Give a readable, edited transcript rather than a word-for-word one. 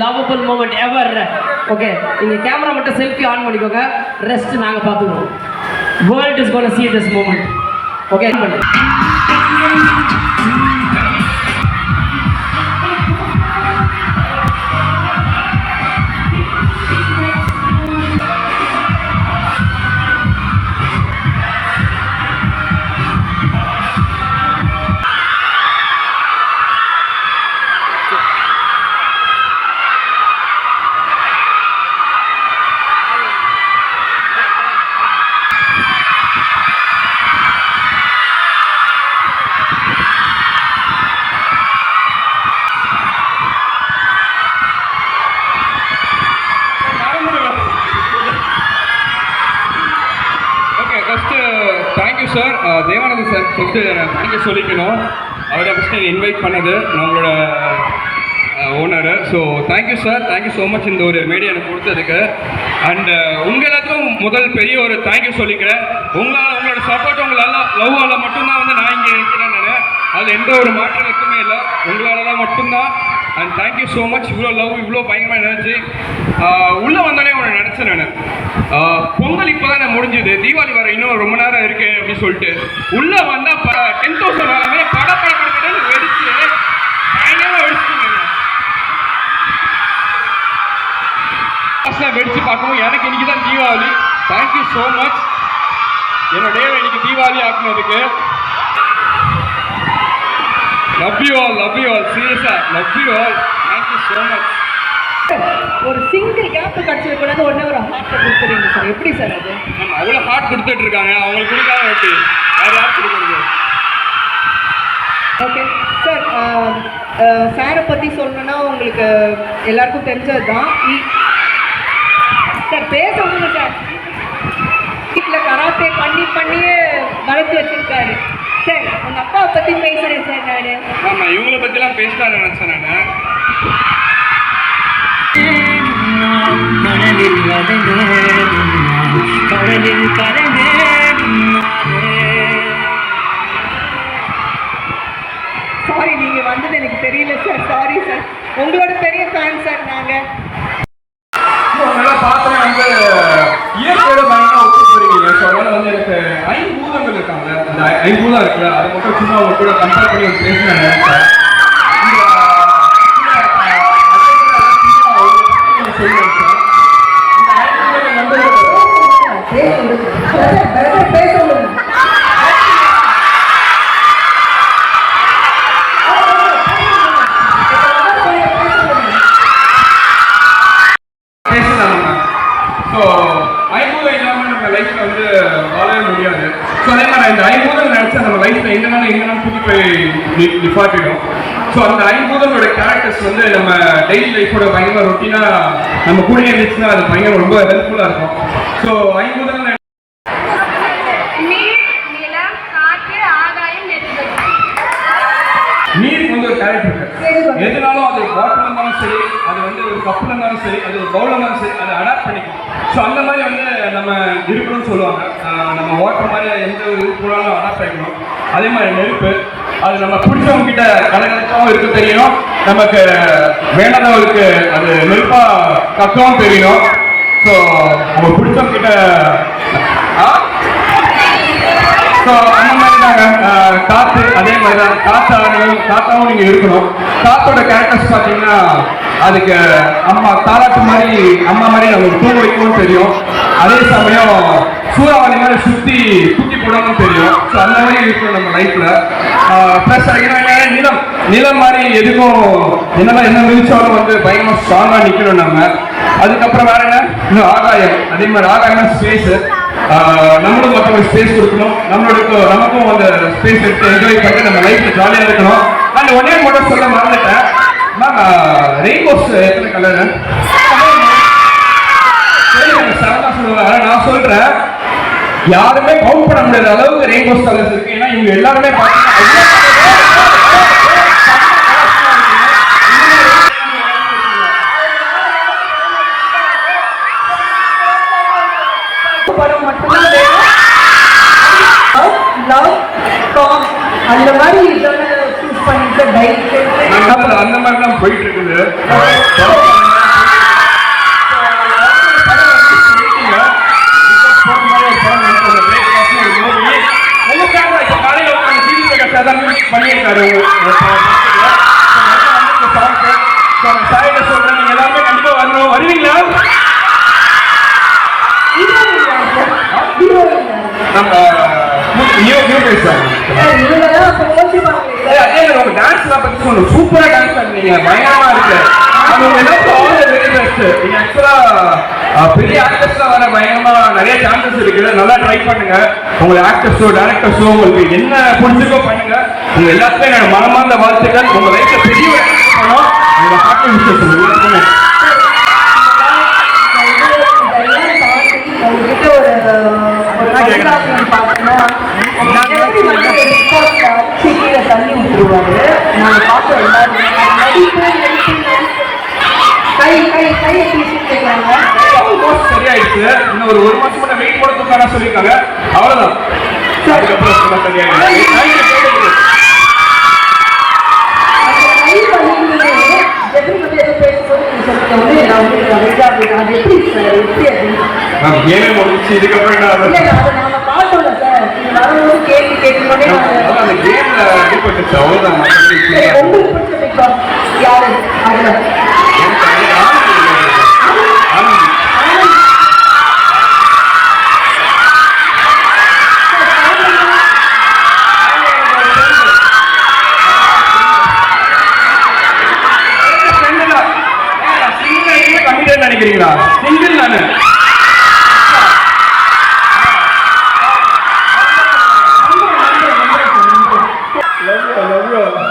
Lovable moment ever. Okay, இங்க camera மட்டும் selfie on பண்ணிக்கோங்க, ரெஸ்ட் நாங்க பாத்துக்குவோம். World is gonna see this moment. Okay, sir Devanand sir first thank you சொல்லிக்கணும். அவரை ஃபஸ்ட்டு இன்வைட் பண்ணது நம்மளோட owner. So thank you sir, thank you so much இந்த ஒரு மேடை எனக்கு கொடுத்ததுக்கு. அண்ட் உங்களுக்கும் முதல் பெரிய ஒரு தேங்க்யூ சொல்லிக்கிறேன். உங்களோட சப்போர்ட் உங்களால் லவ்வால் மட்டும்தான் வந்து நான் இங்கே இருக்கிறேன். நான் அதில் எந்த ஒரு மாற்றம் எதுவுமே இல்லை, உங்களால் தான் மட்டும்தான். And thank you so much. இவ்வளோ லவ், இவ்வளோ பயங்கரமாக நினச்சி உள்ளே வந்தோடனே உன்னை நினச்சேன் நான். பொங்கல் இப்போ தான் முடிஞ்சுது, தீபாவளி வர இன்னும் ரொம்ப நேரம் இருக்கு அப்படின்னு சொல்லிட்டு உள்ளே வந்தால் 10,000 வரமே படப்படப்படன்னு வெடிச்சு பயங்கரமாக வெடிச்சுங்க. வெடிச்சு பார்க்கவும் எனக்கு இன்னைக்கு தான் தீபாவளி. தேங்க்யூ ஸோ மச் என்னுடைய இன்னைக்கு தீபாவளி ஆக்குனதுக்கு. லவ் யூ ஆல் சீரியஸா love you all. Thank you so much. ஒரு சிங்கிள் கேப் கிடைச்சது கூட உடனே ஒரு ஹார்ட் கொடுத்துறீங்க சார், எப்படி சார் அது? நம்ம அவ்வளோ ஹார்ட் கொடுத்துட்டு இருக்காங்க, அவங்களுக்கு கொடுக்காத வெட்டி வேறு யார் கொடுக்குறது? ஓகே சார், சாரை பற்றி சொல்லணுன்னா உங்களுக்கு எல்லாருக்கும் தெரிஞ்சது தான் சார். பேச ஒன்றுங்க சார், வீட்டில் கராத்தே பண்ணியே வளர்த்து வச்சுருக்காரு சார். உங்கள் அப்பாவை பற்றி பேசுகிறேன் சார் நான். ஆமாம், இவங்களை பற்றிலாம் பேசலான்னு நினச்சேன் நான். சாரி, நீங்கள் வந்தது எனக்கு தெரியல சார், சாரி சார். உங்களோட பெரிய ஃபேன் சார் நாங்கள். பார்த்தோன்னே வந்து இயற்கையோட பயங்கரமாக ஒத்து போறீங்க. ஸோ அதனால் வந்து எனக்கு 5 பூதங்கள் இருக்காங்க, அந்த 5 பூதம் இருக்குல்ல, அதை மட்டும் சும்மா அவங்க கூட கம்பேர் பண்ணி பேசினேன் நினைச்சேன். ஸோ ஐம்பூதம் இல்லாமல் நம்ம லைஃப்பில் வந்து வாழவே முடியாது. ஸோ அதே மாதிரி இந்த ஐம்பூதம் நினச்சா நம்ம லைஃப்பில் எங்கேனாலும் தூக்கி போய் நிப்பாட்டிடும். ஸோ அந்த ஐம்பூதங்களோட கேரக்டர்ஸ் வந்து நம்ம டெய்லி லைஃபோட பயங்கர ரொட்டீனாக நம்ம கூட இருந்துச்சுன்னா அது பயங்கர ரொம்ப ஹெல்ப்ஃபுல்லாக இருக்கும். ஸோ ஐம்பூதங்கள் நீருக்கு வந்து ஒரு கேரக்டர் இருக்கு. எதுனாலும் அது வாட்டர் இருந்தாலும் சரி, அது வந்து ஒரு கப்பில் இருந்தாலும் சரி, அது ஒரு பவுல் இருந்தாலும் சரி, அதை அடாப்ட் பண்ணிக்கும். ஸோ அந்த மாதிரி வந்து நம்ம இருக்கணும்னு சொல்லுவாங்க. நம்ம வாட்டர் மாதிரி எந்த ஒரு இதுக்குள்ளாலும் அடாப்ட் ஆகிக்கணும். அதே மாதிரி நெருப்பு, அது நம்ம பிடிச்சவங்க கிட்ட கலகலக்காகவும் இருக்க தெரியணும், நமக்கு வேண்டாதவங்களுக்கு அது நெருப்பாக கக்கவும் தெரியணும். ஸோ நம்ம பிடிச்சவங்க கிட்ட ஸோ அந்த மாதிரி நாங்கள் காற்று, அதே மாதிரி தான் காத்தாவும் நீங்கள் இருக்கணும். காற்றோட கேரக்டர்ஸ் பார்த்தீங்கன்னா அதுக்கு தாலாட்டு மாதிரி அம்மா மாதிரி நம்மளுக்கு தூங்க வைக்கணும்னு தெரியும். அதே சமயம் சூறாவளி மாதிரி சுற்றி குத்தி போடணும்னு தெரியும். ஸோ அந்த மாதிரி இருக்கணும் நம்ம லைஃப்பில். ப்ளஸ் நிலம் மாதிரி எதுக்கும் என்ன மிதிச்சாலும் வந்து பயங்கரமாக ஸ்ட்ராங்காக நிற்கணும் நம்ம. அதுக்கப்புறம் வேற என்ன, இன்னும் ஆகாயம். அதே மாதிரி ஆகாயம் ஸ்பேஸு, நம்மளும் மற்றவங்க ஸ்பேஸ் கொடுக்கணும், நமக்கும் அந்த ஸ்பேஸ் எடுத்து என்ஜாய் பண்ணி நம்ம லைஃப்ல ஜாலியாக இருக்கணும். நான் ஒன்னே மட்டும் சொல்ல மறந்துட்டேன் மேம், ரெயின்போஸ் எத்தனை கலரு? சரி, சரதா சொல்லுவாங்க. நான் சொல்றேன், யாருமே கவுண்ட் பண்ண முடியாத அளவுக்கு ரெயின்போஸ் கலர்ஸ் இருக்கு. ஏன்னா இவங்க எல்லாருமே பார்த்தீங்கன்னா படம் மட்டும்தான் வேணும். லவ் காம் அந்த மாதிரி சூஸ் பண்ணி அந்த மாதிரி தான் போயிட்டு இருக்குது. பண்ணியிருக்காரு சொல்றேன், நீங்க எல்லாருமே கண்டிப்பா வரணும். வருவீங்களா? நம்ம டான்ஸ்லாம் பத்தி சொல்லணும். சூப்பரா டான்ஸ் பண்ணீங்க, பயங்கரமா இருக்கு. பெரிய ஆக்டர்ஸ்லாம் வர பயங்கரமா நிறைய சான்சஸ் இருக்குது. நல்லா ட்ரை பண்ணுங்க. உங்க ஆக்டர்ஸோ டைரக்டர்ஸோ உங்களுக்கு என்ன பிடிச்சிருக்கோ பண்ணுங்க. உங்க எல்லாத்துக்கும் என்னோட மனமார்ந்த வாழ்த்துக்கள். உங்க லைஃப்ல பெரிய பண்ணணும். உங்க ஹார்ட் விஷயம் எல்லாத்துக்குமே தண்ணி விட்டுருவாரு. நாங்க பார்த்த எல்லாருமே கை கை கையை தீசிருக்காங்க. சரியாயிடுச்சு. இன்னும் ஒரு மாசம் கூட வெயிட் போடுறதுக்கான சொல்லியிருக்காங்க. அவ்வளவுதான். அதுக்கப்புறம் சரியாயிடுச்சு. கேமே முடிச்சு இதுக்கப்புறம் கேள்வி கேட்கணும்னே அந்த கேம்ல அடிபட்டுச்சு. அவ்வளவுதான். உங்களுக்கு பிடிச்ச பிக் பாஸ் யாரு? அதுல நினைக்கிறீங்களா? சிங்கிள் நானு. Love you.